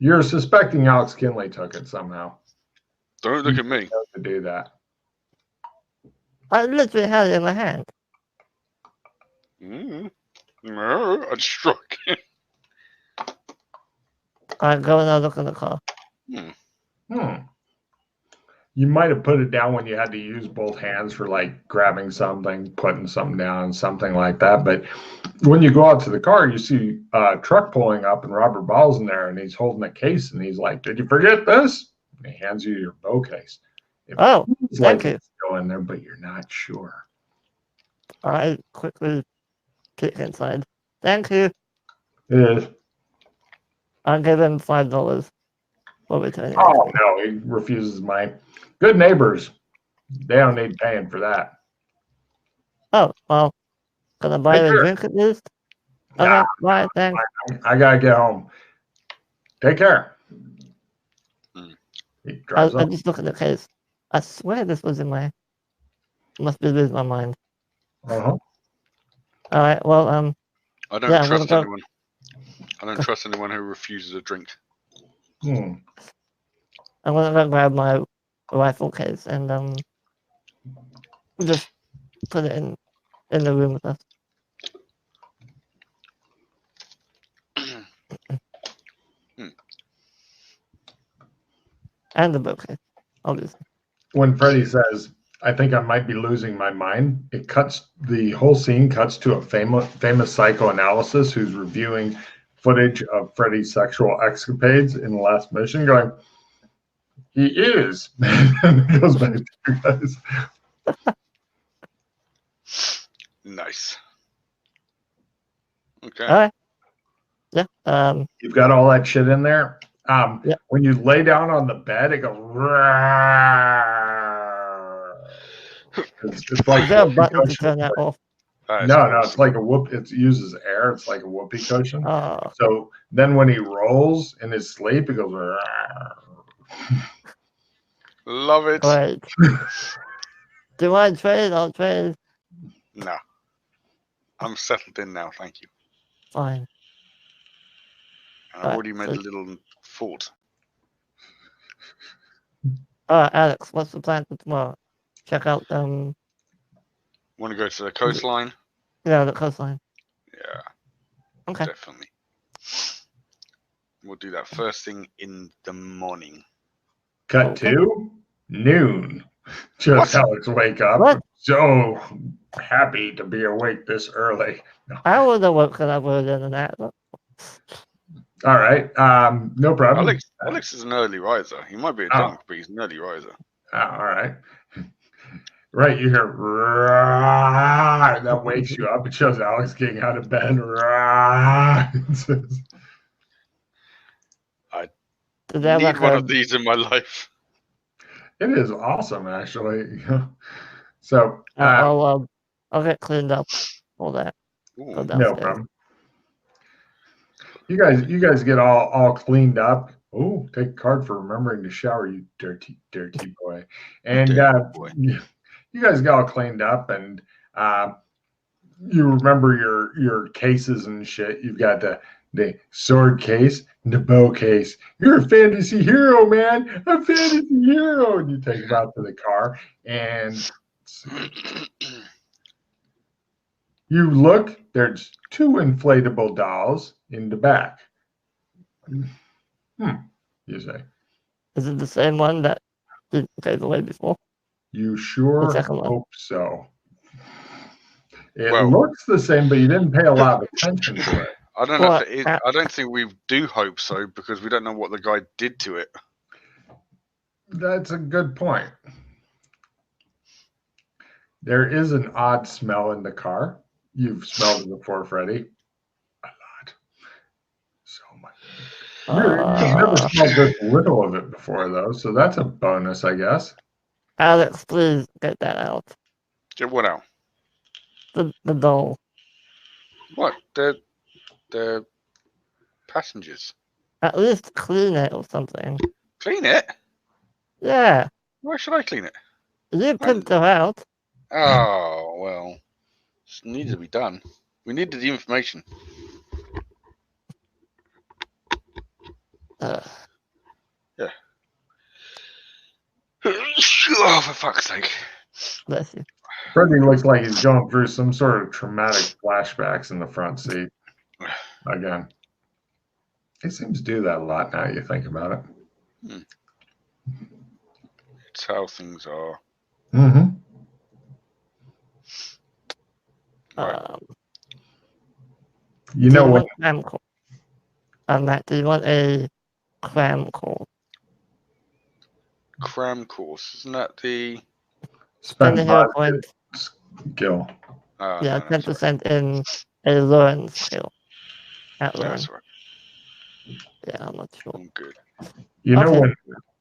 You're suspecting Alex Kinley took it somehow. Don't look at me. To do that. I literally had it in my hand. No, I struck him. Alright, go and I'll look in the car. You might have put it down when you had to use both hands for like grabbing something, putting something down, something like that. But when you go out to the car, you see a truck pulling up and Robert Ball's in there and he's holding a case and he's like, "Did you forget this?" And he hands you your bow case. It's like thank you. it's still in there, but you're not sure. I quickly kick inside. Thank you. It is. I'll give him $5 for returning. Oh no, he refuses mine. Good neighbors. They don't need paying for that. Oh, well, can I buy a drink at least? Okay, bye, thanks. I gotta get home. Take care. He drives I just look at the case. I swear this was in my... Must be losing my mind. Alright, well, I don't trust anyone. I don't trust anyone who refuses a drink. I'm gonna go grab my rifle case and just put it in the room with us. And the book case, obviously. When Freddy says, "I think I might be losing my mind," the whole scene cuts to a famous psychoanalyst who's reviewing footage of Freddy's sexual escapades in the last mission, going, "He is." And it goes back to you guys. Nice. Okay. All right. Yeah. You've got all that shit in there. Yeah. When you lay down on the bed, it goes. It's like is there a button to turn that off? No, it's like a whoop. It uses air. It's like a whoopee cushion. Oh. So then when he rolls in his sleep, it goes. Love it. Right. Do I trade? I'll trade. No. I'm settled in now, thank you. Fine. And I've already made a little fort. Alex, what's the plan for tomorrow? Check out Want to go to the coastline? Yeah, the coastline. Yeah. Okay. Definitely. We'll do that first thing in the morning. Cut to noon. Just Alex wake up. What? So happy to be awake this early. No. I would have woken up earlier than that. All right. No problem. Alex is an early riser. He might be a drunk, but he's an early riser. All right. Right, you hear that wakes you up. It shows Alex getting out of bed. I need one of these in my life. It is awesome, actually. So I'll get cleaned up. All that. No problem. You guys get all cleaned up. Oh, take a card for remembering to shower, you dirty boy. And you guys got all cleaned up, and you remember your cases and shit. You've got the sword case and the bow case. You're a fantasy hero, man. A fantasy hero. And you take them out to the car, and you look. There's 2 inflatable dolls in the back. You say. Is it the same one that you gave away before? You sure hope so. It looks the same, but you didn't pay a lot of attention to it. I don't know if it is. I don't think we do hope so, because we don't know what the guy did to it. That's a good point. There is an odd smell in the car. You've smelled it before, Freddy. A lot. So much. You've never smelled this little of it before, though, so that's a bonus, I guess. Alex, please get that out. Get what out? The doll. What? The passengers. At least clean it or something. Clean it? Yeah. Why should I clean it? You pimped her out. Oh, well. It needs to be done. We needed the information. Yeah. Oh, for fuck's sake. Bless you. Freddie looks like he's going through some sort of traumatic flashbacks in the front seat. Again. He seems to do that a lot now you think about it. It's how things are. Mm-hmm. You know what? Cram course? Matt, do you want a cram course? Cram course, isn't that the Spend a hero point skill? Yeah, 10% in a learn skill. At learn. That's right. Yeah, I'm not sure. I'm good. You know when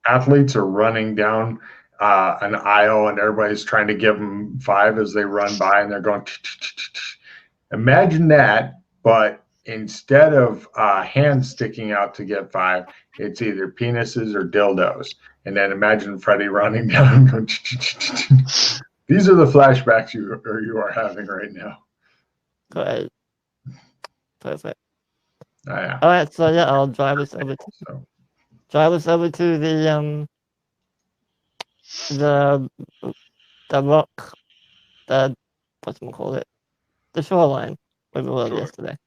athletes are running down an aisle and everybody's trying to give them 5 as they run by and they're going. Imagine that, but instead of hands sticking out to get 5, it's either penises or dildos. And then imagine Freddie running down. Going, these are the flashbacks you are having right now. Great. Perfect. Yeah. All right, so yeah, I'll drive us over to the rock, the whatchamacallit, the shoreline where we were yesterday.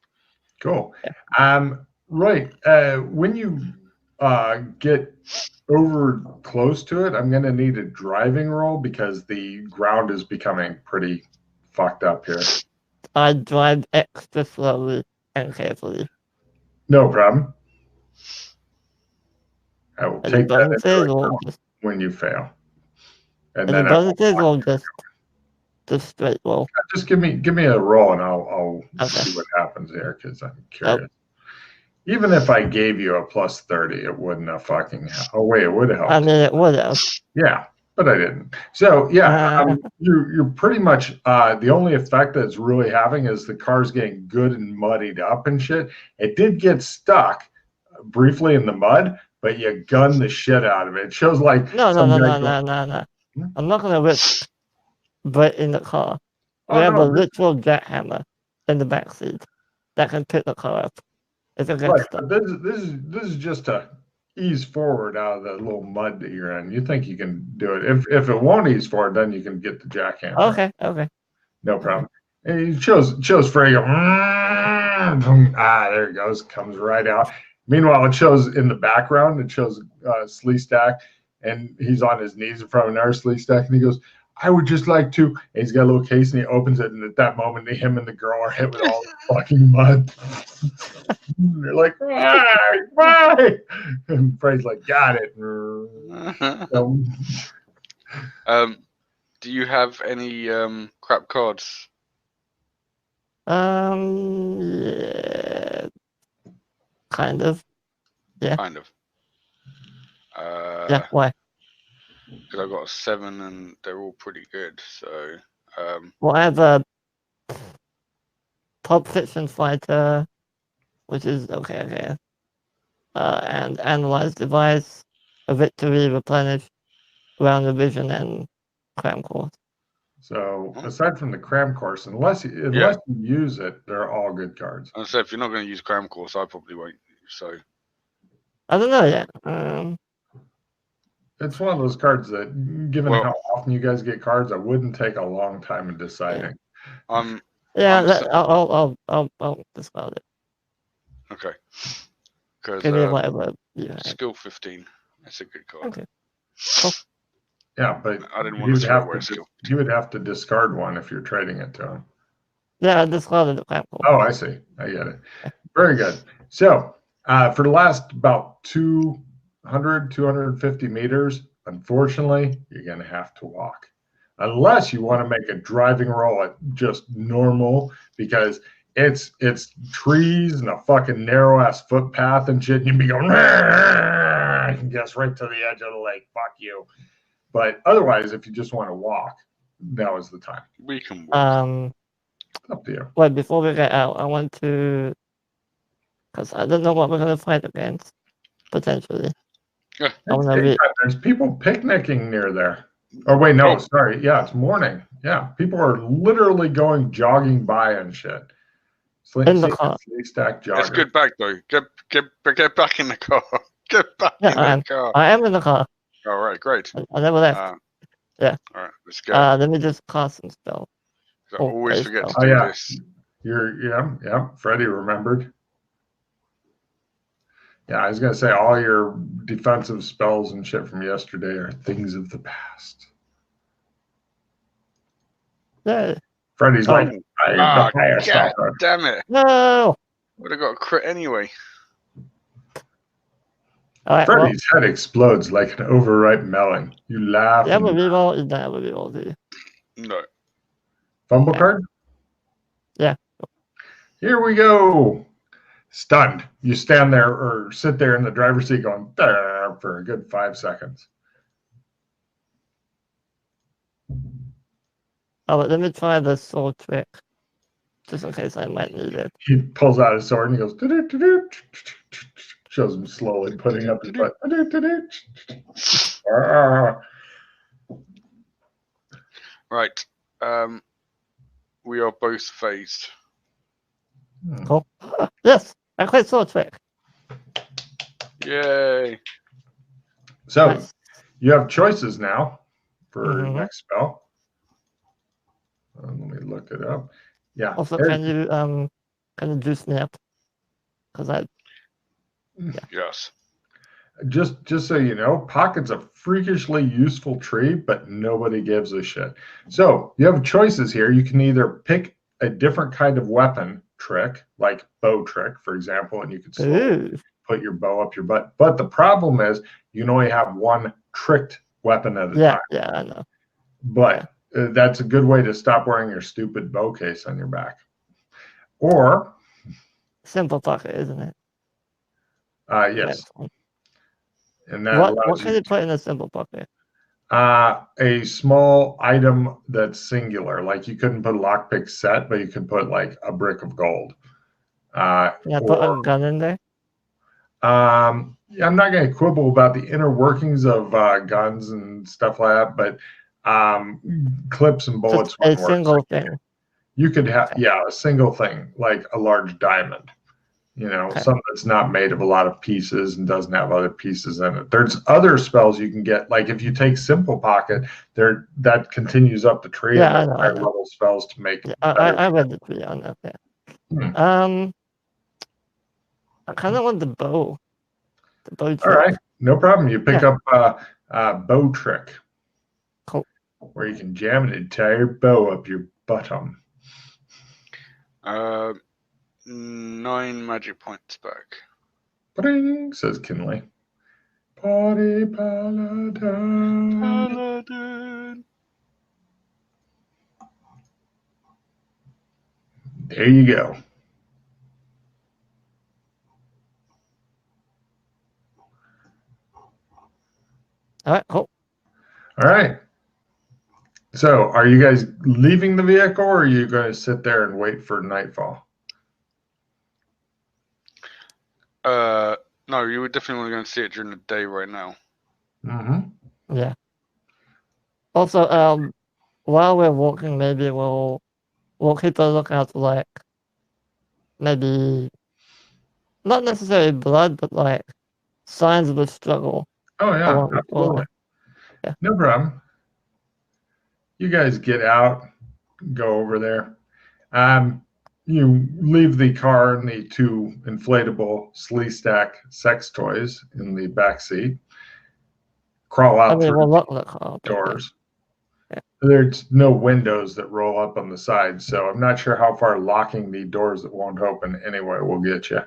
Cool. Right. When you get over close to it, I'm going to need a driving roll because the ground is becoming pretty fucked up here. I drive extra slowly and carefully. No problem. I will take that into account when you fail. And then the bonuses will just straight roll. Just give me a roll and I'll see what happens there because I'm curious. Even if I gave you a plus 30, it wouldn't have fucking. Oh wait, it would have helped. I mean, it would have. Yeah, but I didn't. So yeah, you're pretty much the only effect that's really having is the car's getting good and muddied up and shit. It did get stuck briefly in the mud, but you gunned the shit out of it. It shows like no. I'm not gonna risk but in the car. We have a literal jackhammer in the back seat that can pick the car up. If it gets stuck. This is just to ease forward out of the little mud that you're in. You think you can do it. If it won't ease forward, then you can get the jackhammer. Okay. No problem. And he shows Frey. There it goes. Comes right out. Meanwhile, it shows in the background. It shows Sleestack, and he's on his knees in front of another Sleestack, and he goes, I would just like to. And he's got a little case, and he opens it, and at that moment, him and the girl are hit with all the fucking mud. They're like, why? And Frey's like, got it. Do you have any crap cards? Yeah. Kind of. Yeah. Kind of. Yeah, why? Because I've got a 7 and they're all pretty good, so... Well, I have a Pulp Fiction Fighter, which is okay. And Analyze Device, a Victory, Replenish, Round Revision, and Cram Course. So, aside from the Cram Course, unless you use it, they're all good cards. And so if you're not going to use Cram Course, I probably won't, so... I don't know yet. It's one of those cards that, given how often you guys get cards, I wouldn't take a long time in deciding. I'll discard it. Okay. Because skill 15, that's a good card. Okay. Cool. Yeah, but I didn't want to throw away skill. You would have to discard one if you're trading it to him. Yeah, I discarded the crap. Oh, I see. I get it. Very good. So, for the last about 250 meters, unfortunately, you're going to have to walk. Unless you want to make a driving roll at just normal, because it's trees and a fucking narrow-ass footpath and shit, and you'd be going, I can guess right to the edge of the lake. Fuck you. But otherwise, if you just want to walk, now is the time. We can walk. It's up to you. Wait, before we get out, I want to... Because I don't know what we're going to fight against, potentially. Yeah. There's people picnicking near there. Oh, wait, no, sorry. Yeah, it's morning. Yeah, people are literally jogging by and shit. In the car. Stack jogger. Let's get back, though. Get back in the car. Get back in the car. I am in the car. All right, great. I never left. Yeah. All right, let's go. Let me just cast some spell. I always forget to do this. Yeah. Freddie remembered. Yeah, I was gonna say all your defensive spells and shit from yesterday are things of the past. Yeah. Freddie's like, I am the fire God stalker. Damn it! No. Would have got a crit anyway. All right, Freddie's head explodes like an overripe melon. You laugh. You have a reroll? You don't have a reroll, do you? No. Fumble card? Yeah. Here we go. Stunned. You stand there or sit there in the driver's seat going for a good 5 seconds. Oh, but let me try the sword trick, just in case I might need it. He pulls out his sword and he goes, "Do-do-do-do." Shows him slowly putting up his butt. Right. We are both phased. Cool. Yes, I quit sword trick. Yay. So Nice. you have choices now for next spell. Let me look it up. Yeah. Also, can you juice me up? Because Yes. Just so you know, Pocket's a freakishly useful tree, but nobody gives a shit. So you have choices here. You can either pick a different kind of weapon trick, like bow trick, for example, and you can slowly put your bow up your butt. But the problem is you can only have one tricked weapon at a time. Yeah, I know. But that's a good way to stop wearing your stupid bow case on your back. Or simple pocket, isn't it? Yes. And that what can you put in a simple pocket? A small item that's singular. Like you couldn't put a lockpick set, but you could put like a brick of gold. Can I put a gun in there? I'm not going to quibble about the inner workings of guns and stuff like that, but clips and bullets. Just a single thing. You could have, a single thing, like a large diamond. Something that's not made of a lot of pieces and doesn't have other pieces in it. There's other spells you can get, like if you take Simple Pocket, that continues up the tree. Yeah, and I know. Level spells to make. Yeah, I read the tree on that. Yeah. I kind of want the bow. The bow trick. All right, no problem. You pick up bow trick. Cool. Where you can jam an entire bow up your bottom. 9 magic points back. Ba-ding, says Kinley. Party paladin. There you go. All right, cool. All right. So, are you guys leaving the vehicle, or are you going to sit there and wait for nightfall? No, you were definitely going to see it during the day right now. Mm-hmm. Yeah. Also, while we're walking, maybe we'll keep a lookout for like maybe not necessarily blood, but like signs of a struggle. Oh yeah, absolutely. Yeah. No problem. You guys get out, go over there. You leave the car and the 2 inflatable Sleestack sex toys in the back seat. Crawl out through the car, doors. Yeah. There's no windows that roll up on the side, so I'm not sure how far locking the doors that won't open anyway will get you.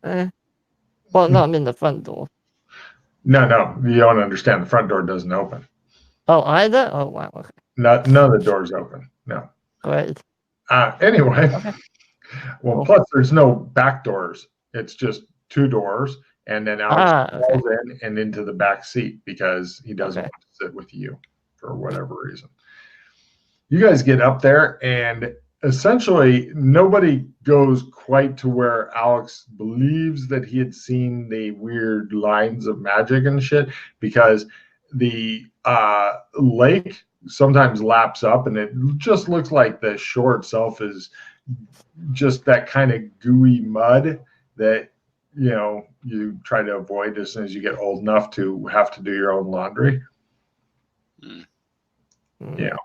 Well, no, I mean the front door. No, you don't understand. The front door doesn't open. Oh, either? Oh, wow. Okay. None of the doors open. No. Great. Anyway, okay. Well, plus there's no back doors. It's just 2 doors, and then Alex falls in and into the back seat because he doesn't want to sit with you for whatever reason. You guys get up there, and essentially nobody goes quite to where Alex believes that he had seen the weird lines of magic and shit, because the lake sometimes laps up, and it just looks like the shore itself is just that kind of gooey mud that you try to avoid as soon as you get old enough to have to do your own laundry. Yeah.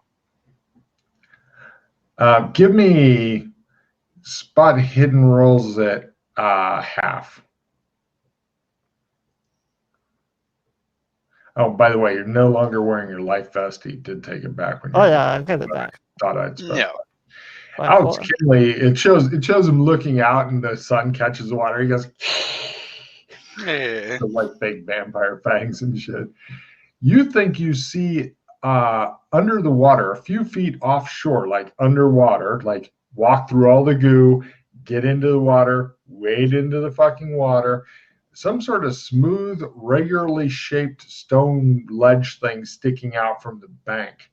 Give me spot hidden rolls at half. Oh, by the way, you're no longer wearing your life vest. He did take it back when you. Oh yeah, I get it back. Thought I'd specify. No. Alex Kinley, it shows him looking out and the sun catches the water. He goes, yeah. like big vampire fangs and shit. You think you see under the water, a few feet offshore, like underwater, like walk through all the goo, get into the water, wade into the fucking water, some sort of smooth, regularly shaped stone ledge thing sticking out from the bank.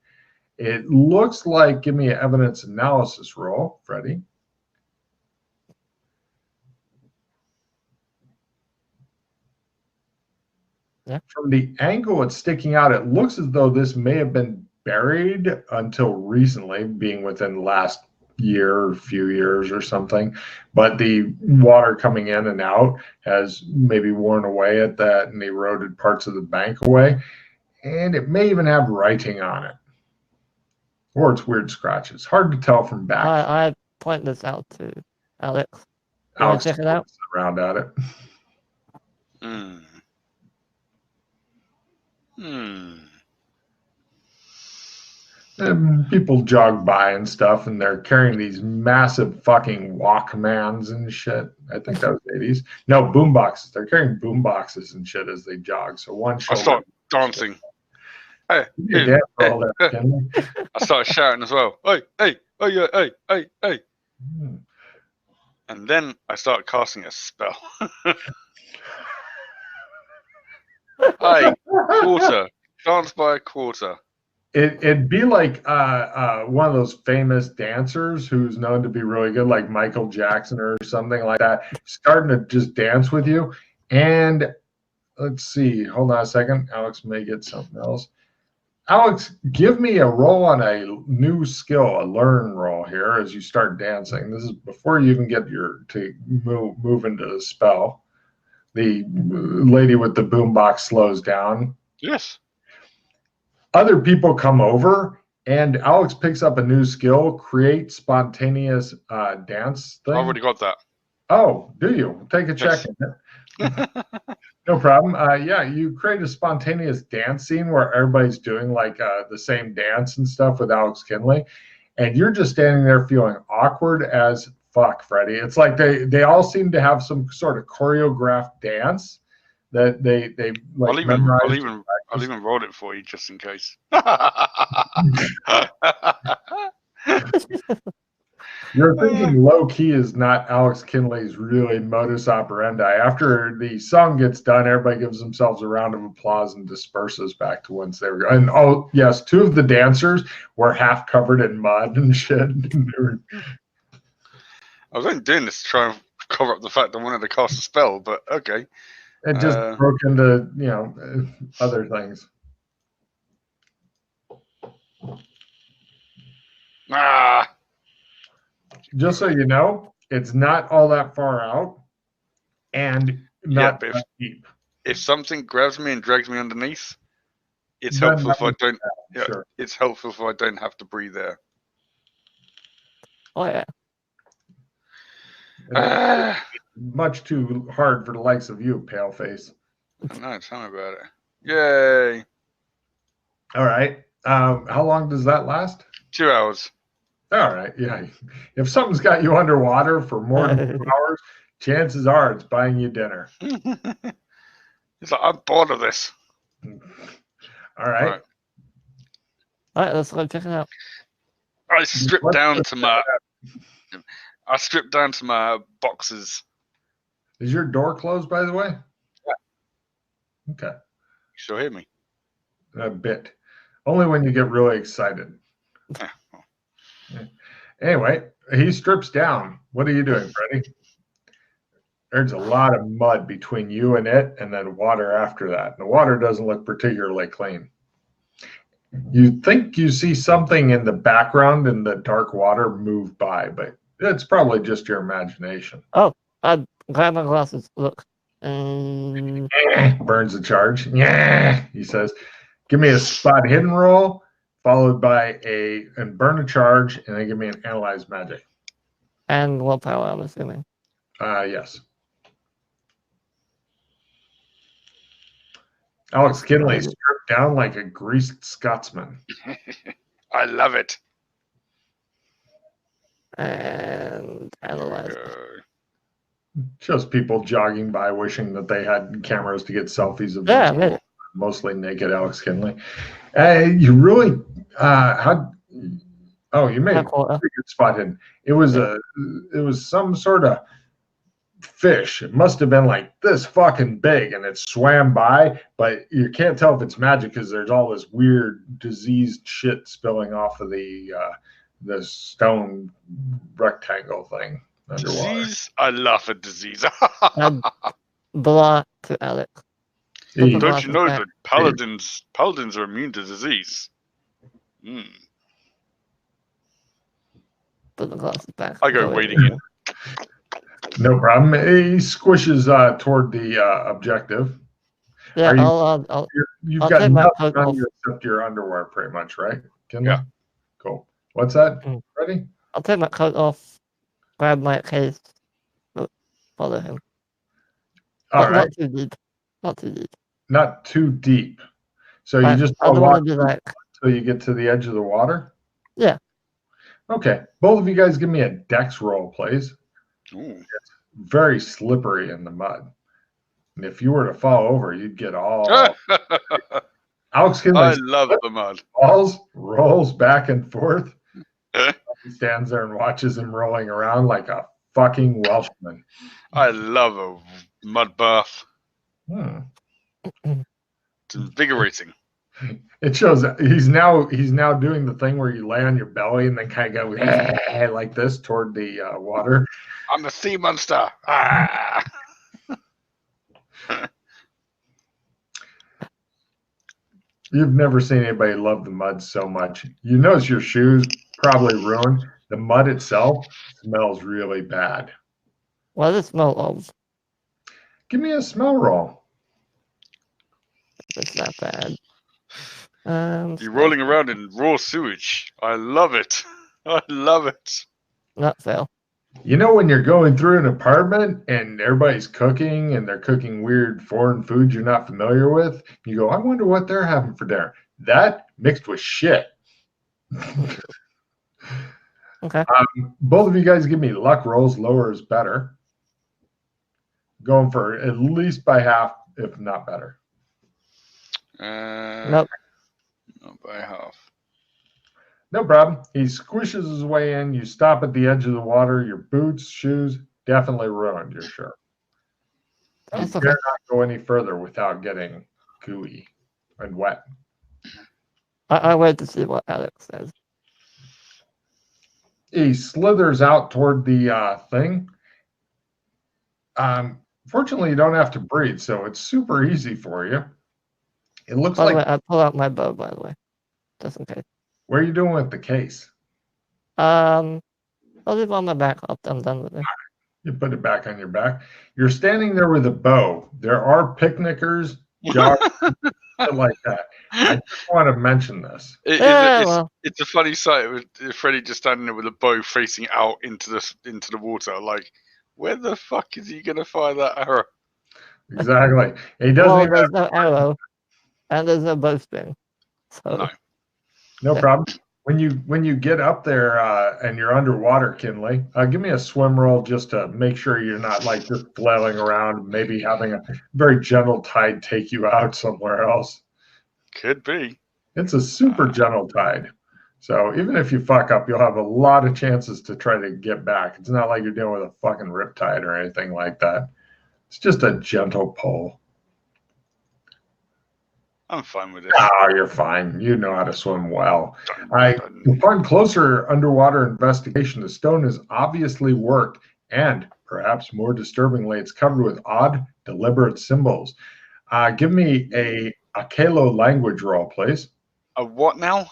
It looks like, give me an evidence analysis roll, Freddie. Yeah. From the angle it's sticking out, it looks as though this may have been buried until recently, being within the last year or few years or something. But the water coming in and out has maybe worn away at that and eroded parts of the bank away. And it may even have writing on it. Or it's weird scratches. Hard to tell from back. I point this out to Alex. Alex check it out. Around at it. And people jog by and stuff, and they're carrying these massive fucking Walkmans and shit. I think that was 80s. No, boom boxes. They're carrying boom boxes and shit as they jog. So one shoulder. I start dancing. Hey, I started shouting as well. Hey, hey, oh yeah, hey, hey, hey. And then I started casting a spell. Hey, quarter. Dance by a quarter. It'd be like one of those famous dancers who's known to be really good, like Michael Jackson or something like that, starting to just dance with you. And let's see, hold on a second. Alex may get something else. Alex, give me a roll on a new skill, a learn roll here as you start dancing. This is before you even get to move into the spell. The lady with the boombox slows down. Yes. Other people come over, and Alex picks up a new skill, create spontaneous dance thing. I already got that. Oh, do you? Take a check. Yes. No problem. Yeah, you create a spontaneous dance scene where everybody's doing like the same dance and stuff with Alex Kinley, and you're just standing there feeling awkward as fuck, Freddie. It's like they all seem to have some sort of choreographed dance that they like. I'll even roll it for you just in case. You're thinking low key is not Alex Kinley's really modus operandi. After the song gets done, everybody gives themselves a round of applause and disperses back to whence they were going. And oh yes, two of the dancers were half covered in mud and shit. I was only doing this to try and cover up the fact I wanted to cast a spell, but okay. It just broke into other things. Just so you know, it's not all that far out, and not that deep. If something grabs me and drags me underneath, it's helpful if I don't. Yeah, sure. It's helpful if I don't have to breathe there. Oh yeah. Much too hard for the likes of you, paleface. No, tell me about it. Yay! All right. How long does that last? 2 hours. All right. Yeah. If something's got you underwater for more than 2 hours, chances are it's buying you dinner. It's like, I'm bored of this. All right. All right, let's go check it out. I stripped down to my boxes. Is your door closed, by the way? Yeah. Okay. You still hear me? A bit. Only when you get really excited. Yeah. Anyway, he strips down. What are you doing, Freddie? There's a lot of mud between you and it, and then water after that. The water doesn't look particularly clean. You think you see something in the background in the dark water move by, but it's probably just your imagination. Oh, I grab my glasses. Look. Burns the charge. Yeah, he says. Give me a spot hidden roll, followed by and burn a charge, and then give me an analyze magic. And willpower, I'm assuming. Yes. Alex Kinley stripped down like a greased Scotsman. I love it. And analyze. Shows people jogging by wishing that they had cameras to get selfies of mostly naked Alex Kinley. You really you made a pretty good spot hidden. It was some sort of fish. It must have been like this fucking big, and it swam by, but you can't tell if it's magic because there's all this weird diseased shit spilling off of the stone rectangle thing underwater. Disease? I laugh at disease. Blah to Alex. Don't you know that paladins are immune to disease? Put the glasses back. I go wading in. No problem. He squishes toward the objective. Yeah, you've got nothing on you except your underwear, pretty much, right? Kinley? Yeah. Cool. What's that? Ready? I'll take my coat off, grab my case, follow him. Not too deep. Not too deep. Not too deep. So you just walk until you get to the edge of the water? Yeah. Okay. Both of you guys give me a dex roll, please. Ooh. It's very slippery in the mud. And if you were to fall over, you'd get all... Alex Kinley I love the mud. Rolls back and forth. He stands there and watches him rolling around like a fucking Welshman. I love a mud bath. It's invigorating. It shows he's now doing the thing where you lay on your belly and then kind of go like this toward the water. I'm a sea monster. Ah! You've never seen anybody love the mud so much. You notice your shoes probably ruined. The mud itself smells really bad. What does it smell of? Give me a smell roll. It's not bad. You're rolling around in raw sewage. I love it. I love it. Not fail. You know when you're going through an apartment and everybody's cooking and they're cooking weird foreign foods you're not familiar with, you go, I wonder what they're having for dinner. That mixed with shit. Okay. Both of you guys give me luck rolls. Lower is better. Going for at least by half, if not better. Nope. Not by half. No problem. He squishes his way in. You stop at the edge of the water. Your boots, shoes, definitely ruined, you're sure. You dare not go any further without getting gooey and wet. I wait to see what Alex says. He slithers out toward the thing. Fortunately, you don't have to breathe, so it's super easy for you. It looks by like... the way, I pull out my bow, by the way, just in case. What are you doing with the case? I'll leave it on my back. I'm done with it. You put it back on your back. You're standing there with a bow. There are picnickers, joggers, like that. I just want to mention this. It's a funny sight with Freddy just standing there with a bow facing out into the water. Like, where the fuck is he gonna fire that arrow? Exactly. He doesn't. There's no arrow, and there's no bowstring. So. No problem. When you get up there and you're underwater, Kinley, give me a swim roll just to make sure you're not like just flailing around, maybe having a very gentle tide take you out somewhere else. Could be. It's a super gentle tide. So even if you fuck up, you'll have a lot of chances to try to get back. It's not like you're dealing with a fucking riptide or anything like that. It's just a gentle pull. I'm fine with it. Oh, you're fine. You know how to swim well. Upon closer underwater investigation, the stone is obviously worked, and perhaps more disturbingly, it's covered with odd, deliberate symbols. Give me a Akelo language roll, please. A what now?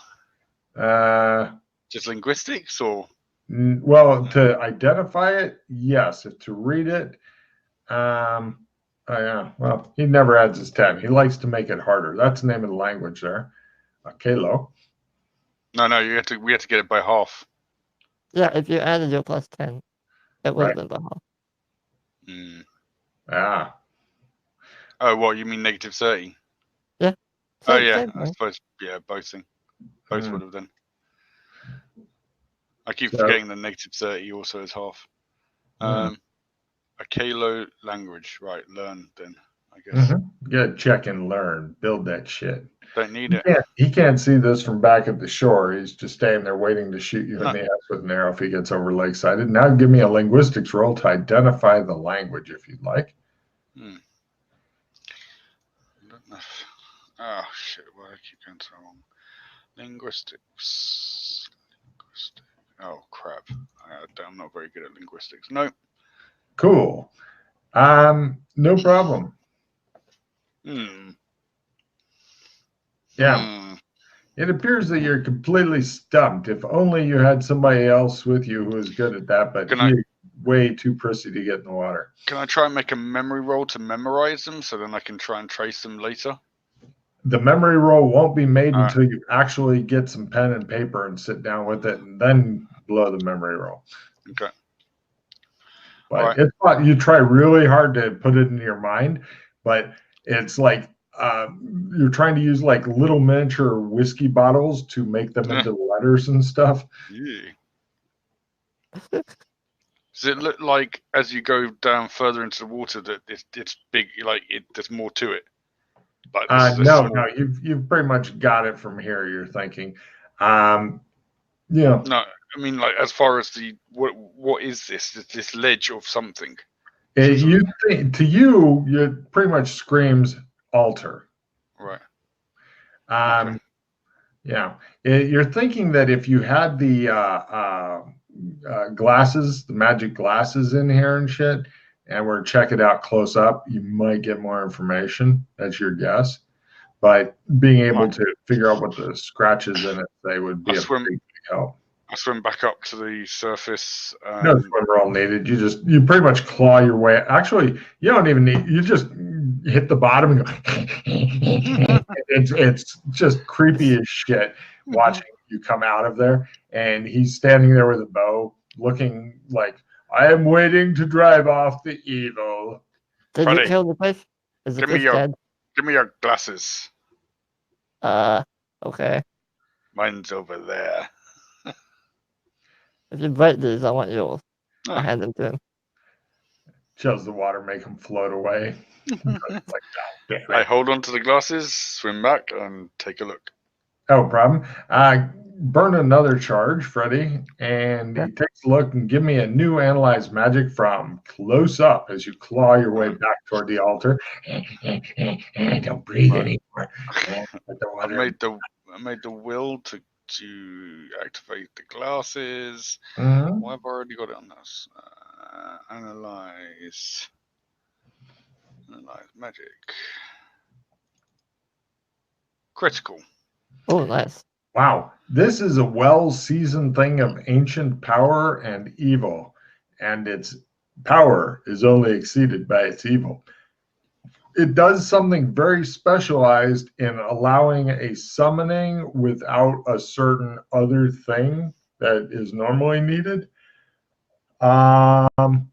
Just linguistics, or? Well, to identify it, yes. To read it, Oh, yeah. Well, he never adds his 10. He likes to make it harder. That's the name of the language there. Kalo. No, we have to get it by half. Yeah, if you added your plus 10, it would Right. have been by half. Mm. Ah. Oh, what, you mean negative 30? Yeah. Oh, Same, yeah, same I thing. suppose, yeah, both Mm. would have done. I keep So- forgetting that negative 30 also is half. Mm. A Kalo language, right, learn then, I guess. Mm-hmm. Yeah, check and learn. Build that shit. Don't need it. He can't see this from back at the shore. He's just standing there waiting to shoot you in No. the ass with an arrow if he gets over lakeside. Now give me a linguistics roll to identify the language if you'd like. I don't know. Oh, shit, why do I keep going so wrong? Linguistics. Oh, crap. I'm not very good at linguistics. No. Cool. No problem. Yeah. It appears that you're completely stumped. If only you had somebody else with you who was good at that, but he's way too prissy to get in the water. Can I try and make a memory roll to memorize them so then I can try and trace them later? The memory roll won't be made until you actually get some pen and paper and sit down with it and then blow the memory roll. Okay. But it's fun. You try really hard to put it in your mind, but it's like you're trying to use like little miniature whiskey bottles to make them into letters and stuff. Yeah. Does it look like as you go down further into the water that it's big, like there's more to it? Like no, you've pretty much got it from here. You're thinking, yeah. No, I mean like as far as what is this? It's this ledge of something. You think to you, it pretty much screams altar. Right. Okay. Yeah, you're thinking that if you had the glasses, the magic glasses in here and shit, and were to check it out close up, you might get more information. That's your guess. But being able to figure out what the scratches in it say would be a big help. I swim back up to the surface. No swim roll needed. You pretty much claw your way. Actually, you don't even need. You just hit the bottom and go. It's just creepy as shit watching you come out of there, and he's standing there with a bow, looking like I am waiting to drive off the evil. Did you kill the fish? Is the fish dead? Give me your glasses. Okay. Mine's over there. If you break these, I want yours. I hand them to him. Shows the water, make him float away. I hold on to the glasses, swim back, and take a look. No problem. Burn another charge, Freddy, and he takes a look and give me a new analyze magic from close up as you claw your way back toward the altar. Don't breathe anymore. I made the will to activate the glasses. Mm-hmm. Why have I already got it on this? Analyze magic. Critical. Oh, nice. Wow. This is a well-seasoned thing of ancient power and evil, and its power is only exceeded by its evil. It does something very specialized in allowing a summoning without a certain other thing that is normally needed. And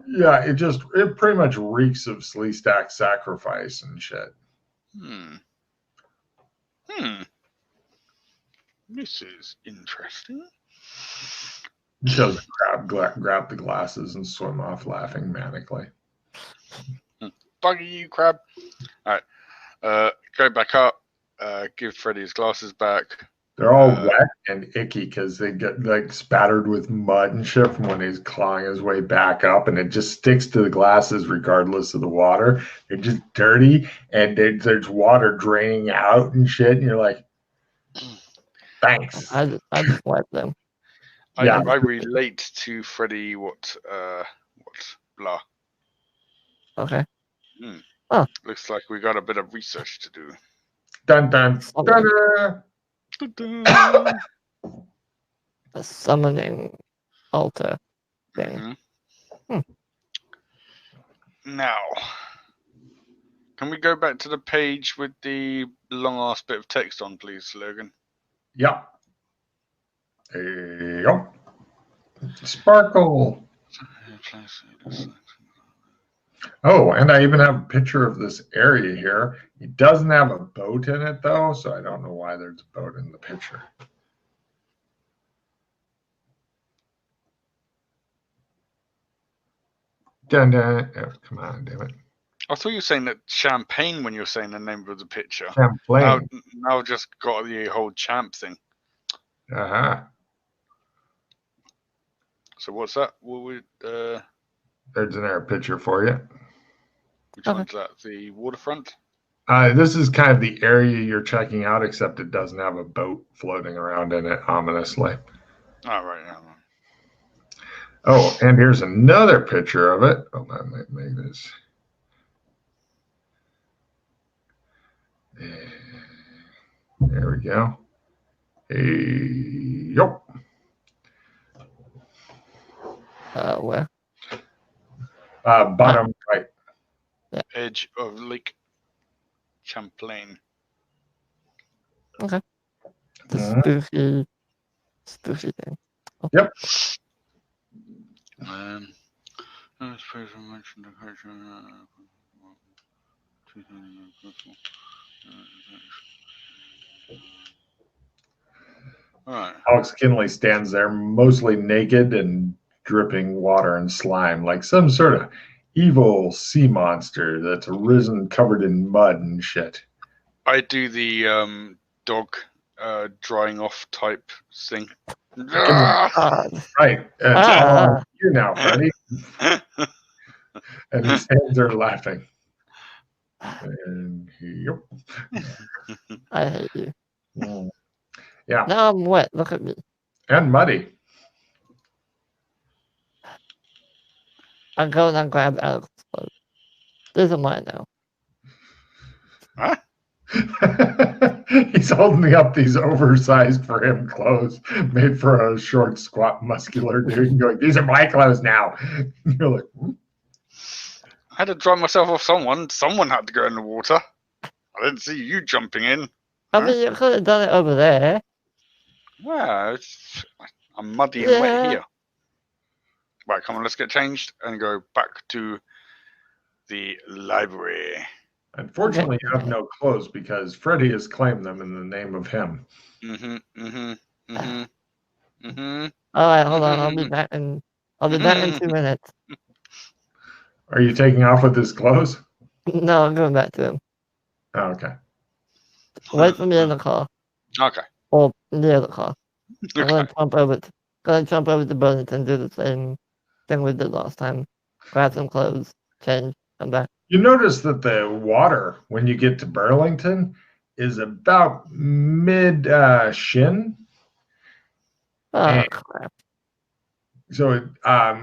yeah, it pretty much reeks of Sleestack sacrifice and shit. This is interesting. He shows grab the glasses and swim off laughing manically. Bugger you, crab. All right. Go back up. Give Freddy his glasses back. They're all wet and icky because they get like spattered with mud and shit from when he's clawing his way back up, and it just sticks to the glasses regardless of the water. They're just dirty, and there's water draining out and shit, and you're like, thanks. I just wipe them. I relate to Freddy what blah. Okay. Looks like we got a bit of research to do. Dun dun dun. A summoning altar thing. now. Can we go back to the page with the long-ass bit of text on, please, Logan? Yep. There you go. Sparkle. Oh, and I even have a picture of this area here. It doesn't have a boat in it, though, so I don't know why there's a boat in the picture. Dun, dun. Oh, come on, damn it. I thought you were saying that champagne when you were saying the name of the picture. Champlain. Now I've just got the whole champ thing. Uh-huh. So what's that? What would, There's another picture for you. which one's that? The waterfront? This is kind of the area you're checking out, except it doesn't have a boat floating around in it, ominously. Oh, right. Yeah. Oh, and here's another picture of it. Oh, I might make this. There we go. Hey, yo. Where? Bottom right. Edge of Lake Champlain. Okay. The spooky thing. Oh. Yep. This person mentioned the culture. All right. Alex Kinley stands there, mostly naked and dripping water and slime, like some sort of evil sea monster that's arisen covered in mud and shit. I do the dog drying off type thing. Right. It's all on you now, Freddie. And his hands are laughing. And yep. I hate you. Yeah. Now I'm wet. Look at me. And muddy. I'm going and grab Alex's clothes. These are mine now. Huh? He's holding up these oversized for him clothes made for a short, squat, muscular dude and going, these are my clothes now. You're like, I had to dry myself off someone. Someone had to go in the water. I didn't see you jumping in. I mean, you could have done it over there. Well, I'm muddy and wet here. Right, come on, let's get changed and go back to the library. Unfortunately, you have no clothes because Freddie has claimed them in the name of him. All right, hold on. I'll be back in 2 minutes. Are you taking off with his clothes? No, I'm going back to him. Oh, okay. Wait for me in the car. Okay. Or near the car. Okay. I'm gonna jump over to Burlington, do the same thing we did last time. Grab some clothes, change, come back. You notice that the water, when you get to Burlington, is about mid-shin. Oh, crap. So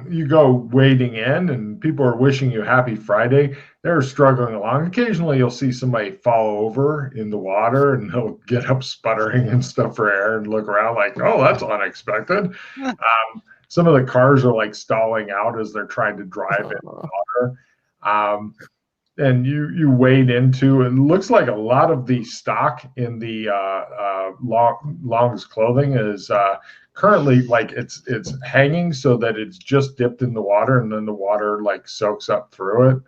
you go wading in, and people are wishing you happy Friday. They're struggling along. Occasionally, you'll see somebody fall over in the water, and they'll get up sputtering and stuff for air and look around like, oh, that's unexpected. Some of the cars are like stalling out as they're trying to drive in the water. And you wade into, it looks like a lot of the stock in the Long's clothing is currently like it's hanging so that it's just dipped in the water, and then the water like soaks up through it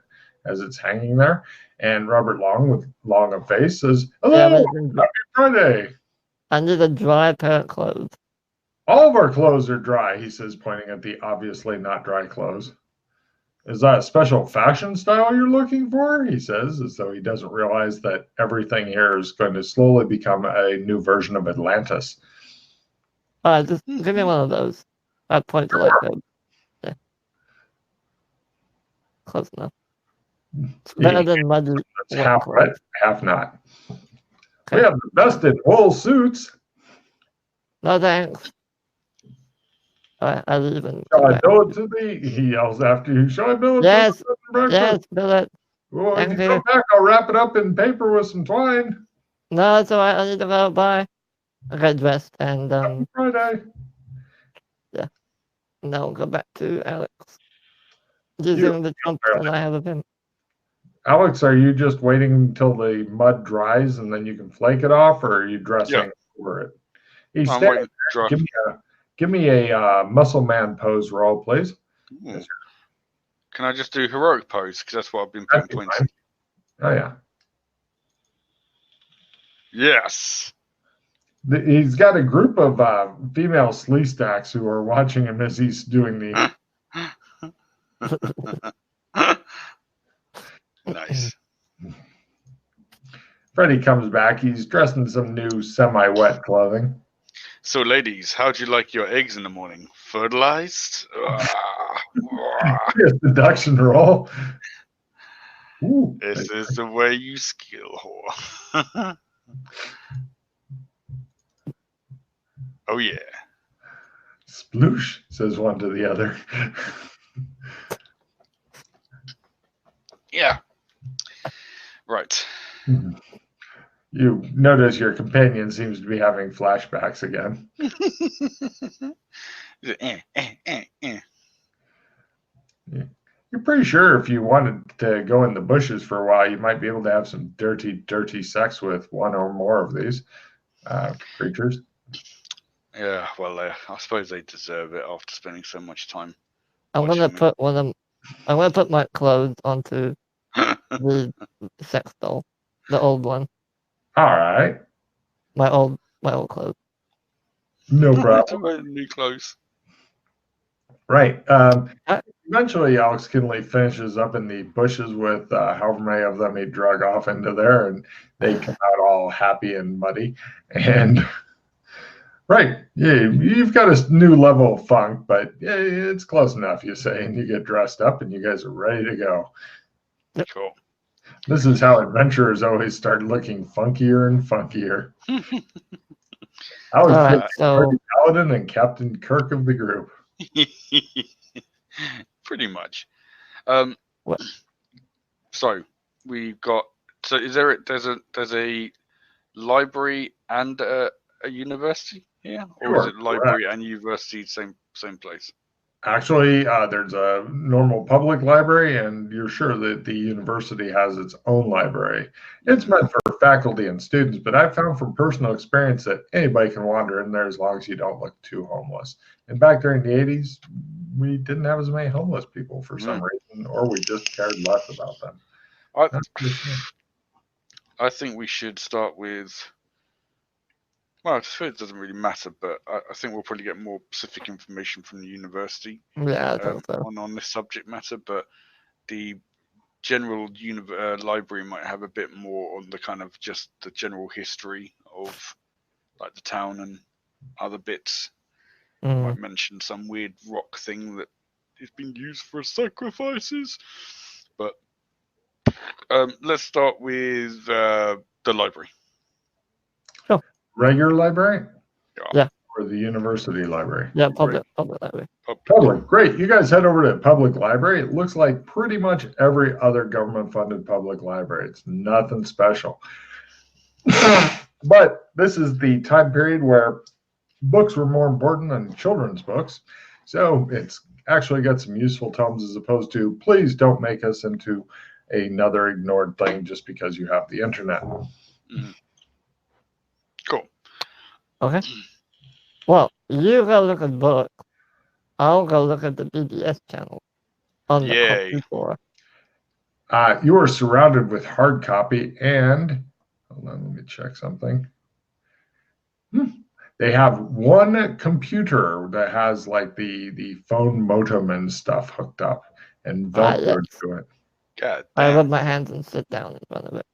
as it's hanging there. And Robert Long with Long of Face says, hello, happy Friday. I need a dry pair of clothes. All of our clothes are dry, he says, pointing at the obviously not dry clothes. Is that a special fashion style you're looking for? He says, as though he doesn't realize that everything here is going to slowly become a new version of Atlantis. Just give me one of those. I'd point to like them. Yeah. Close enough. It's better than muddy. It's half wet, half not. Okay. We have the best in wool suits. No thanks. Alright, I leave and Shall I bill it to thee? He yells after you. Shall I bill it yes, to breakfast? Yes, bill it. Well, if you come back, I'll wrap it up in paper with some twine. No, it's alright. I need to go. Bye. I got dressed and Happy Friday. Yeah. Now we'll go back to Alex. Using the jump and I have a pin. Alex, are you just waiting until the mud dries and then you can flake it off, or are you dressing over it? He's I'm standing waiting. there. Give me a muscle man pose roll, please. Ooh. Can I just do heroic pose? Because that's what I've been putting points. Fine. Oh yeah. Yes. He's got a group of female slee stacks who are watching him as he's doing the. Nice. Freddie comes back. He's dressed in some new semi-wet clothing. So, ladies, how'd you like your eggs in the morning? Fertilized? Deduction roll. Ooh, This is the way you skill, whore. Oh, yeah. Sploosh, says one to the other. Yeah. Right. You notice your companion seems to be having flashbacks again. You're pretty sure if you wanted to go in the bushes for a while, you might be able to have some dirty, dirty sex with one or more of these creatures. Yeah, well, I suppose they deserve it after spending so much time. I'm gonna put my clothes onto the sex doll, the old one. All right. My old clothes. No problem. New clothes. Right. Eventually, Alex Kinley finishes up in the bushes with however many of them he drug off into there, and they come out all happy and muddy. And right, yeah, you've got a new level of funk, but yeah, it's close enough, you say, and you get dressed up, and you guys are ready to go. Cool. This is how adventurers always start looking funkier and funkier. I was Paladin and Captain Kirk of the group. Pretty much. What? So we've got. So is there's a library and a university here, or is it library and university same place? Actually, there's a normal public library, and you're sure that the university has its own library. It's meant for faculty and students, but I've found from personal experience that anybody can wander in there as long as you don't look too homeless. And back during the 80s, we didn't have as many homeless people for some reason, or we just cared less about them. I think we should start with. Well, I suppose it doesn't really matter, but I think we'll probably get more specific information from the university on this subject matter. But the general library might have a bit more on the kind of just the general history of like the town and other bits. Might mention some weird rock thing that is being used for sacrifices. But let's start with the library. Sure. Regular library? Yeah. Or the university library? Yeah, public library. Public. Great. You guys head over to public library. It looks like pretty much every other government-funded public library. It's nothing special. But this is the time period where books were more important than children's books. So it's actually got some useful tomes as opposed to, please don't make us into another ignored thing just because you have the internet. Cool. Okay. Well, you go look at books. I'll go look at the BBS channel on the computer. You are surrounded with hard copy and, hold on, let me check something. They have one computer that has like the phone modem and stuff hooked up and Velcro to it. God damn. I rub my hands and sit down in front of it.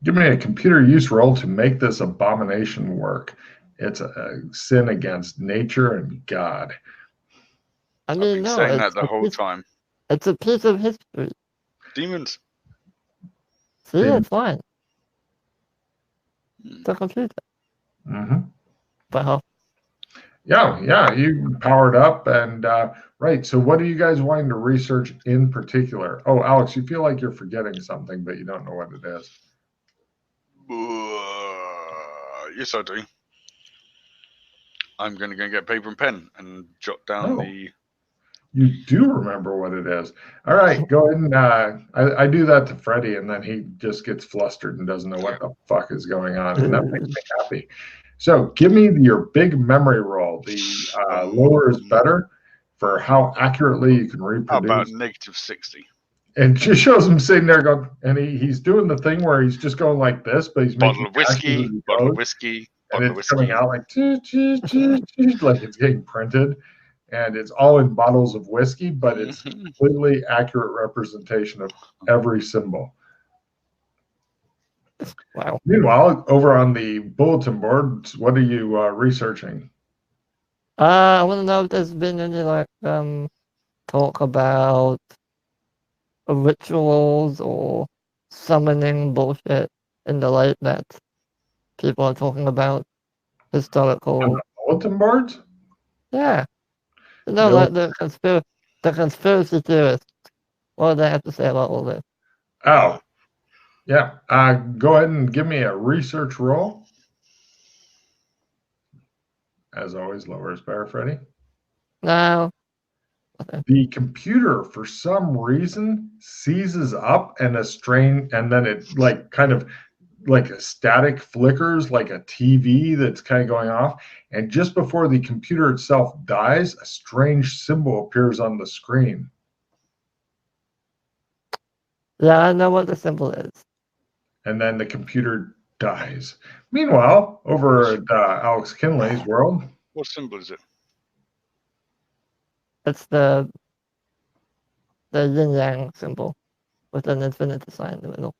Give me a computer use roll to make this abomination work. It's a sin against nature and God. I mean, I've been saying that the whole time. It's a piece of history. Demons. See, it's fine. It's a computer. But how? Yeah, you powered up and right. So what are you guys wanting to research in particular? Oh, Alex, you feel like you're forgetting something, but you don't know what it is. Yes, I do. I'm going to go get paper and pen and jot down You do remember what it is. All right, go ahead and I do that to Freddy, and then he just gets flustered and doesn't know what the fuck is going on, and that makes me happy. So give me your big memory roll. The lower is better for how accurately you can reproduce. About -60. And just shows him sitting there going, and he's doing the thing where he's just going like this, but he's bottle making of whiskey, bottle of whiskey, and it's coming out like like it's getting printed, and it's all in bottles of whiskey, but it's completely accurate representation of every symbol. Wow. Meanwhile, over on the bulletin board, what are you researching? I want to know if there's been any like talk about rituals or summoning bullshit in the light that people are talking about historical. On the bulletin boards? Yeah. No, like the conspiracy theorists. What do they have to say about all this? Oh, yeah. Go ahead and give me a research roll. As always, lower is better, Freddy. No. The computer, for some reason, seizes up and then it like kind of like a static flickers like a TV that's kind of going off. And just before the computer itself dies, a strange symbol appears on the screen. Yeah, I know what the symbol is. And then the computer dies. Meanwhile, over at Alex Kinley's world. What symbol is it? It's the yin-yang symbol with an infinity sign in the middle.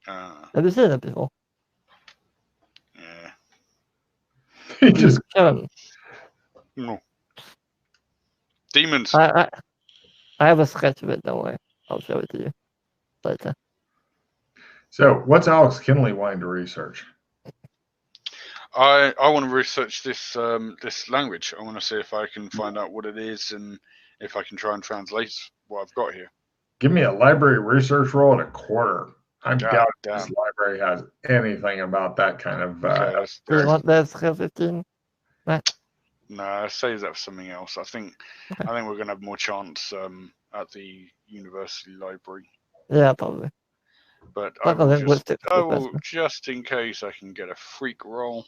Have you seen it before? Yeah. He just no. Demons. I have a sketch of it, don't worry. I'll show it to you later. So what's Alex Kinley wanting to research? I want to research this this language. I want to see if I can find out what it is and if I can try and translate what I've got here. Give me a library research roll at a quarter. I doubt this library has anything about that kind of. Do you want that skill 15? Right. No, save that for something else. I think we're going to have more chance at the university library. Yeah, probably. But I will just in case I can get a freak roll.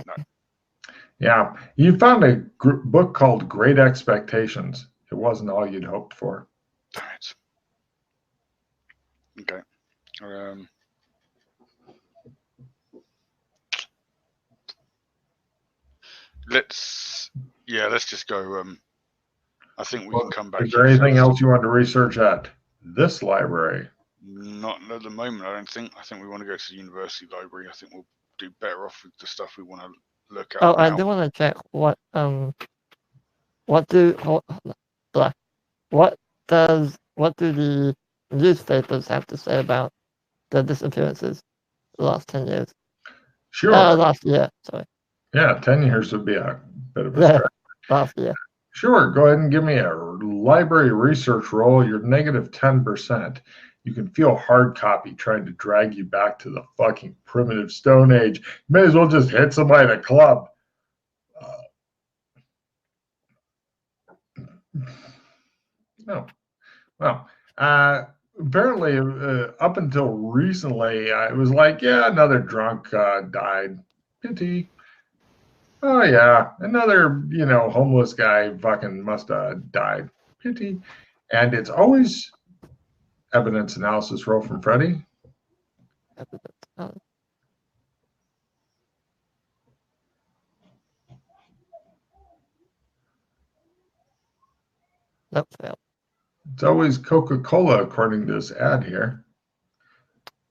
No. Yeah, you found a book called Great Expectations. It wasn't all you'd hoped for. Damn it. Okay. Let's just go. I think we can come back. Is there anything else you want to research at this library? Not at the moment, I don't think. I think we want to go to the university library. I think we'll do better off with the stuff we want to look at. Oh, now. I do want to check what do the newspapers have to say about the disappearances the last 10 years? Sure. Last year, sorry. Yeah, 10 years would be a bit of a stretch. Last year. Sure, go ahead and give me a library research roll. You're negative 10%. You can feel hard copy trying to drag you back to the fucking primitive Stone Age. You may as well just hit somebody at a club. No. Well, apparently, up until recently, it was like, yeah, another drunk died. Pity. Oh, yeah, another, homeless guy fucking must have died. Pity. And it's always evidence analysis roll from Freddy. Nope, failed. It's always Coca-Cola, according to this ad here.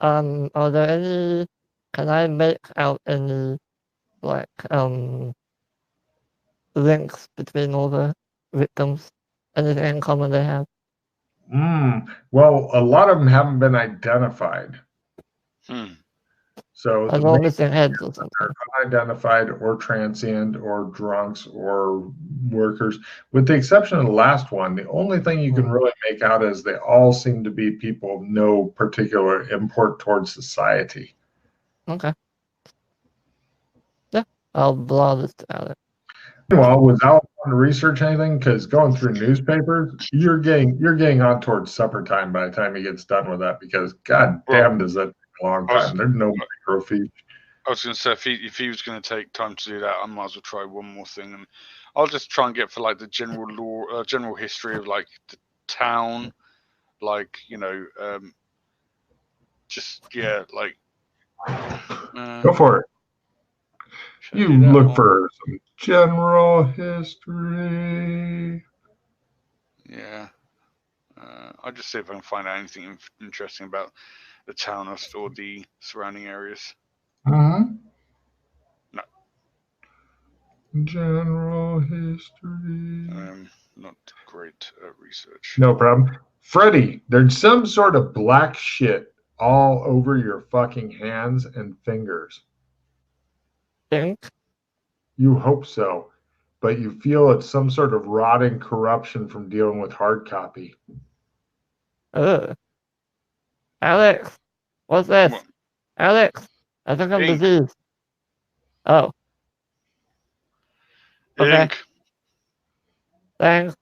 Are there any, can I make out any, like, links between all the victims? Anything in common they have? Well, a lot of them haven't been identified. So the all missing heads or something. Are unidentified or transient or drunks or workers. With the exception of the last one, the only thing you can really make out is they all seem to be people of no particular import towards society. Okay. Yeah, I'll blow this out. Well, without wanting to research anything, because going through newspapers, you're getting on towards supper time by the time he gets done with that. Because god damn, does that take a long time? There's no microfiche. I was going to say if he was going to take time to do that, I might as well try one more thing, and I'll just try and get for like the general lore, general history of like the town, like just like. Go for it. You look for some general history. Yeah. I'll just see if I can find out anything interesting about the town or the surrounding areas. No. General history. Not great research. No problem. Freddie, there's some sort of black shit all over your fucking hands and fingers. Think? You hope so, but you feel it's some sort of rotting corruption from dealing with hard copy. Alex, what's this? What? Alex, I think I'm Ink. diseased. Oh. Okay. Ink. Thanks.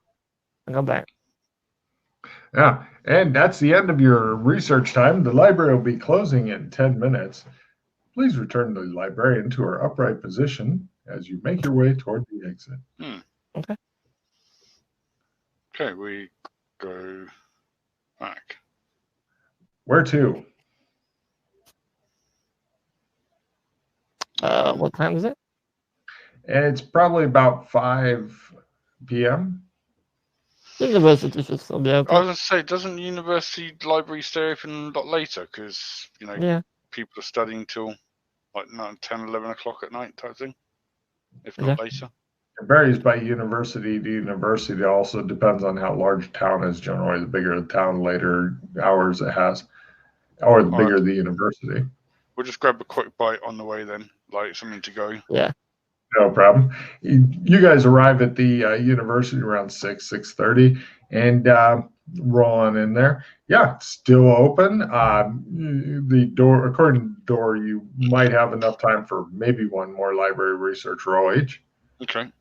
I'll go back. Yeah, and that's the end of your research time. The library will be closing in 10 minutes. Please return the librarian to her upright position as you make your way toward the exit. Okay. Okay, we go back. Where to? What time is it? It's probably about 5 p.m. University should still be open. I was going to say, doesn't university library stay open a lot later? Because, people are studying till like 9, 10, 11 o'clock at night type thing, if not later. It varies by university to university. It also depends on how large the town is. Generally, the bigger the town, later hours it has, or the bigger the university. We'll just grab a quick bite on the way then, like something to go. Yeah. No problem. You guys arrive at the university around 6:30, and roll on in there. Yeah, it's still open. The door, according to the door, you might have enough time for maybe one more library research roll each. Okay.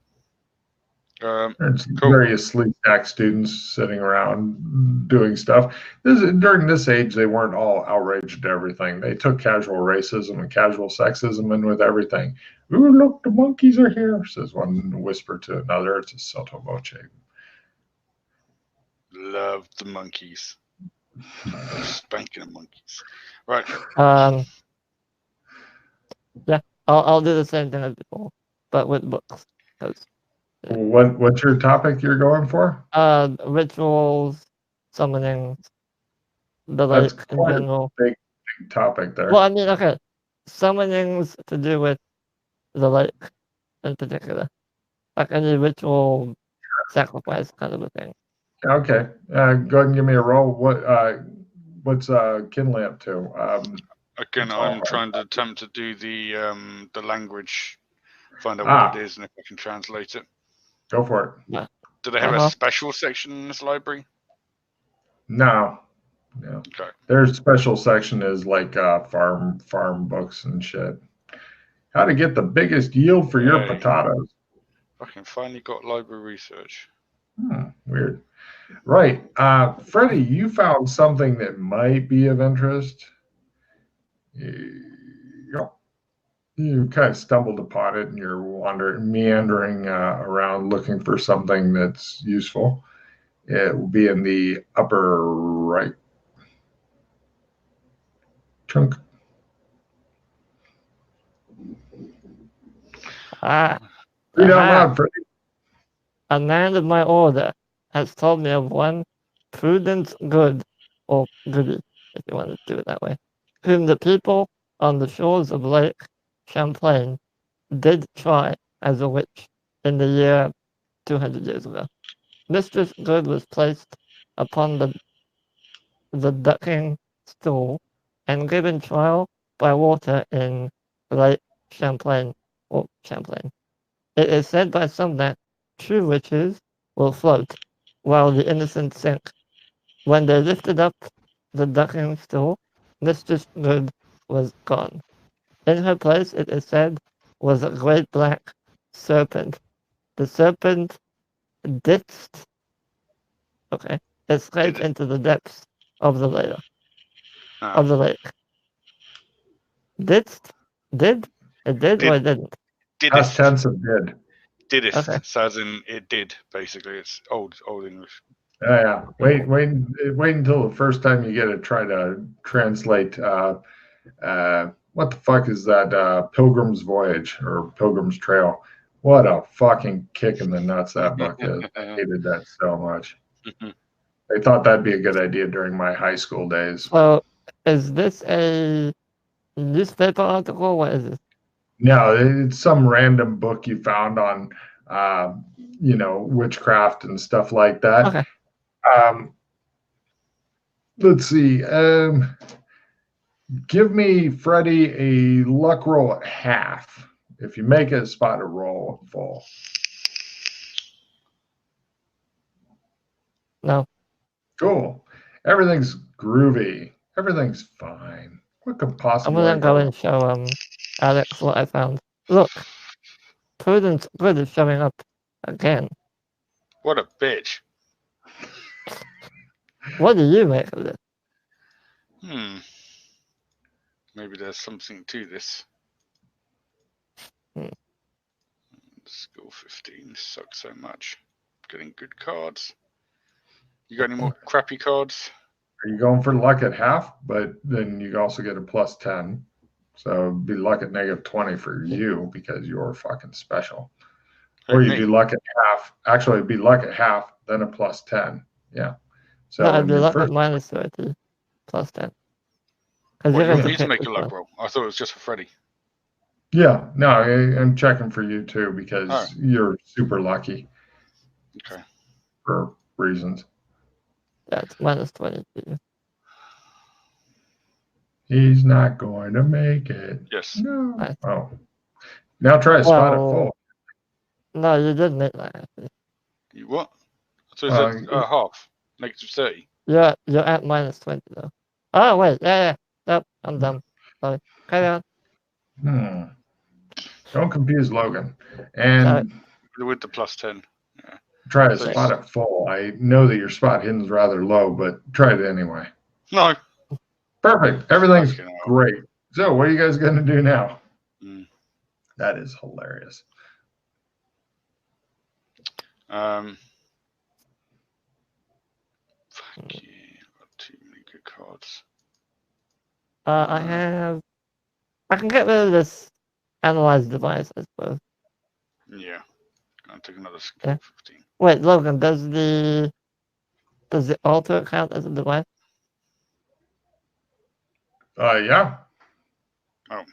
There's cool. Various sleep stack students sitting around doing stuff. During this age, they weren't all outraged at everything. They took casual racism and casual sexism in with everything. Ooh, look, the monkeys are here, says one whisper to another. It's a sotto voce. Love the monkeys. Spanking the monkeys. Right. Yeah, I'll do the same thing as before, but with books. What's your topic you're going for? Rituals, summoning, the lake in general. Big topic there. Well, I mean, okay, summonings to do with the lake in particular, like any ritual sacrifice kind of a thing. Okay, go ahead and give me a roll. What's Kinley up to? Again, I'm trying to attempt to do the language, find out what it is, and if I can translate it. Go for it. Yeah. Do they have a special section in this library? No. Okay. Their special section is like farm books and shit. How to get the biggest yield for your potatoes. Fucking finally got library research. Weird. Right. Freddie, you found something that might be of interest. You kind of stumbled upon it and you're meandering around looking for something that's useful. It will be in the upper right chunk. Read out loud, Freddie. A man of my order has told me of one Prudence Good, or Goody, if you want to do it that way, whom the people on the shores of Lake Champlain did try as a witch in the year 200 years ago. Mistress Good was placed upon the ducking stool and given trial by water in Lake Champlain, or Champlain. It is said by some that true witches will float while the innocent sink. When they lifted up the ducking stool, Mistress Good was gone. In her place, it is said, was a great black serpent The serpent ditched. Okay. Escaped into the depths of the lake. Of the lake. Ditched? Did? It did or it didn't? Past tense of did. Didst. Okay. So as in it did, basically. It's old English. Yeah. Wait until the first time you get to try to translate what the fuck is that Pilgrim's Voyage or Pilgrim's Trail? What a fucking kick in the nuts that book is. I hated that so much. I thought that'd be a good idea during my high school days. So, is this a newspaper article? What is it? No, it's some random book you found on, witchcraft and stuff like that. Okay. Let's see. Give me, Freddie, a luck roll at half. If you make it, spot a roll at full. No. Cool. Everything's groovy. Everything's fine. What could possibly I'm gonna go and show Alex what I found. Look, Prudence Good is showing up again. What a bitch. What do you make of this? Maybe there's something to this. Skill 15 sucks so much. Getting good cards. You got any more crappy cards? Are you going for luck at half? But then you also get a plus 10. So it'd be luck at negative 20 for you because you're fucking special. Or you'd be luck at half. Actually, it'd be luck at half, then a plus 10. Yeah. So no, I'd be luck at minus 30, plus 10. Well, you need to make a luck roll. I thought it was just for Freddie. Yeah. No, I'm checking for you too because you're super lucky. Okay. For reasons. That's minus 22. He's not going to make it. Yes. No. Oh. Now try to spot it full. No, you did make that. You what? So it's half. Negative 30. You're at minus 20 though. Oh wait, yeah. Nope, I'm done. Sorry. Carry on. Don't confuse Logan. And with the plus 10. Yeah. Try to spot it full. I know that your spot hidden's rather low, but try it anyway. No. Perfect. Everything's great. So what are you guys going to do now? That is hilarious. Fuck yeah. I've got too many good cards. I can get rid of this analyze device, I suppose. Yeah. I'll take another skill 15. Wait, Logan, does the altar count as a device? Yeah. Oh.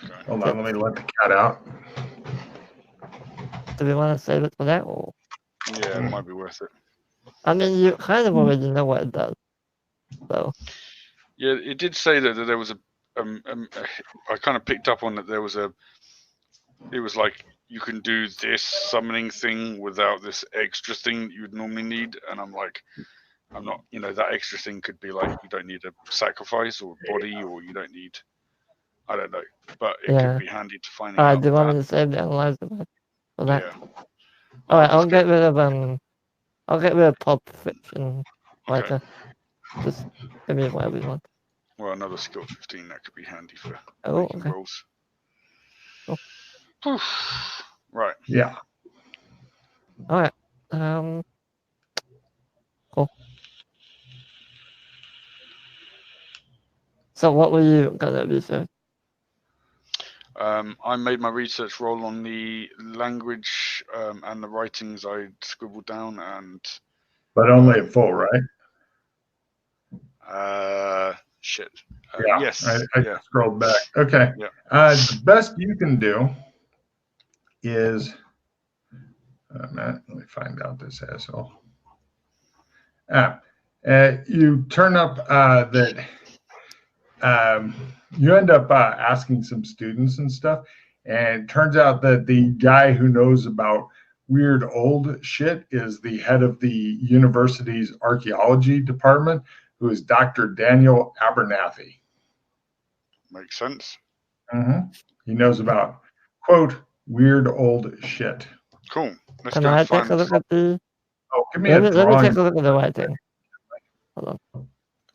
Okay. Hold on, let me let the cat out. Do we want to save it for that? Or? Yeah, it might be worth it. I mean, you kind of already know what it does. So. Yeah, it did say that there was I kind of picked up on that there was it was like, you can do this summoning thing without this extra thing that you would normally need. And I'm like, I'm not, that extra thing could be like, you don't need a sacrifice or a body, or you don't need, I don't know. But it could be handy to find out. Do you want me to save the analyzer for that? Yeah. Alright, I'll get rid of Pulp Fiction later. Just give me whatever you want. Well, another skill 15, that could be handy for making rolls. Cool. Right. Yeah. Alright. Cool. So what were you gonna research? I made my research roll on the language and the writings I scribbled down, but only at full, right? Shit. Yeah. Yes. I scrolled back. Okay. Yeah. The best you can do is Matt, let me find out this asshole. You turn up that you end up asking some students and stuff, and it turns out that the guy who knows about weird old shit is the head of the university's archaeology department, who is Dr. Daniel Abernathy. Makes sense. Mm-hmm. He knows about, quote, weird old shit. Cool. Let's Can go I find take a look at the? Oh, give me a Let me drawing. take a look at the writing. Hold on.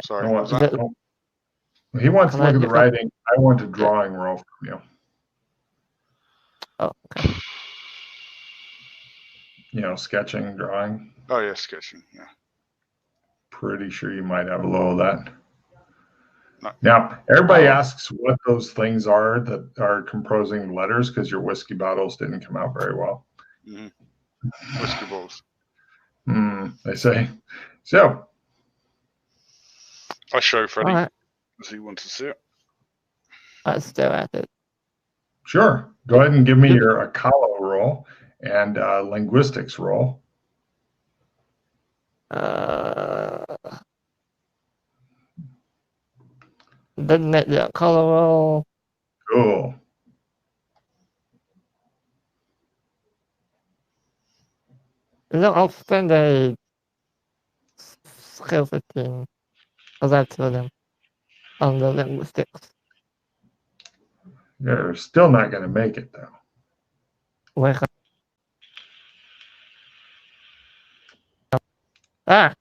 Sorry, No, what was that? no. He wants to Can I look at the pick up- writing. I want a drawing roll from you. Oh, okay. You know, sketching, drawing. Oh yeah, sketching. Yeah. Pretty sure you might have a little of that. No. Now, everybody Oh. asks what those things are that are composing letters because your whiskey bottles didn't come out very well. Mm-hmm. Whiskey balls. They say. So. I show Freddie. Right. Does he want to see it? Let's stare at it. Sure. Go ahead and give me your Akala roll and linguistics roll. Didn't make the color roll. Cool. You know, I'll spend a skill 15 because I told him on the linguistics. You're still not going to make it, though. Wake up. Ah!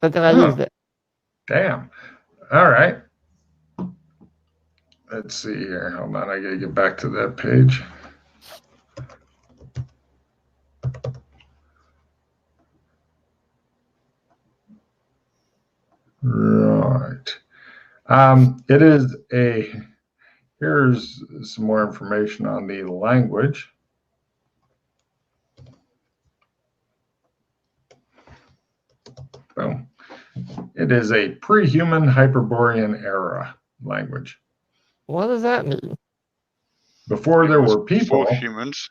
But then I used it. Damn. All right. Let's see here. Hold on. I got to get back to that page. Right. It is a, here's some more information on the language. Boom. It is a pre-human Hyperborean era language. What does that mean? Before there were people. Before humans.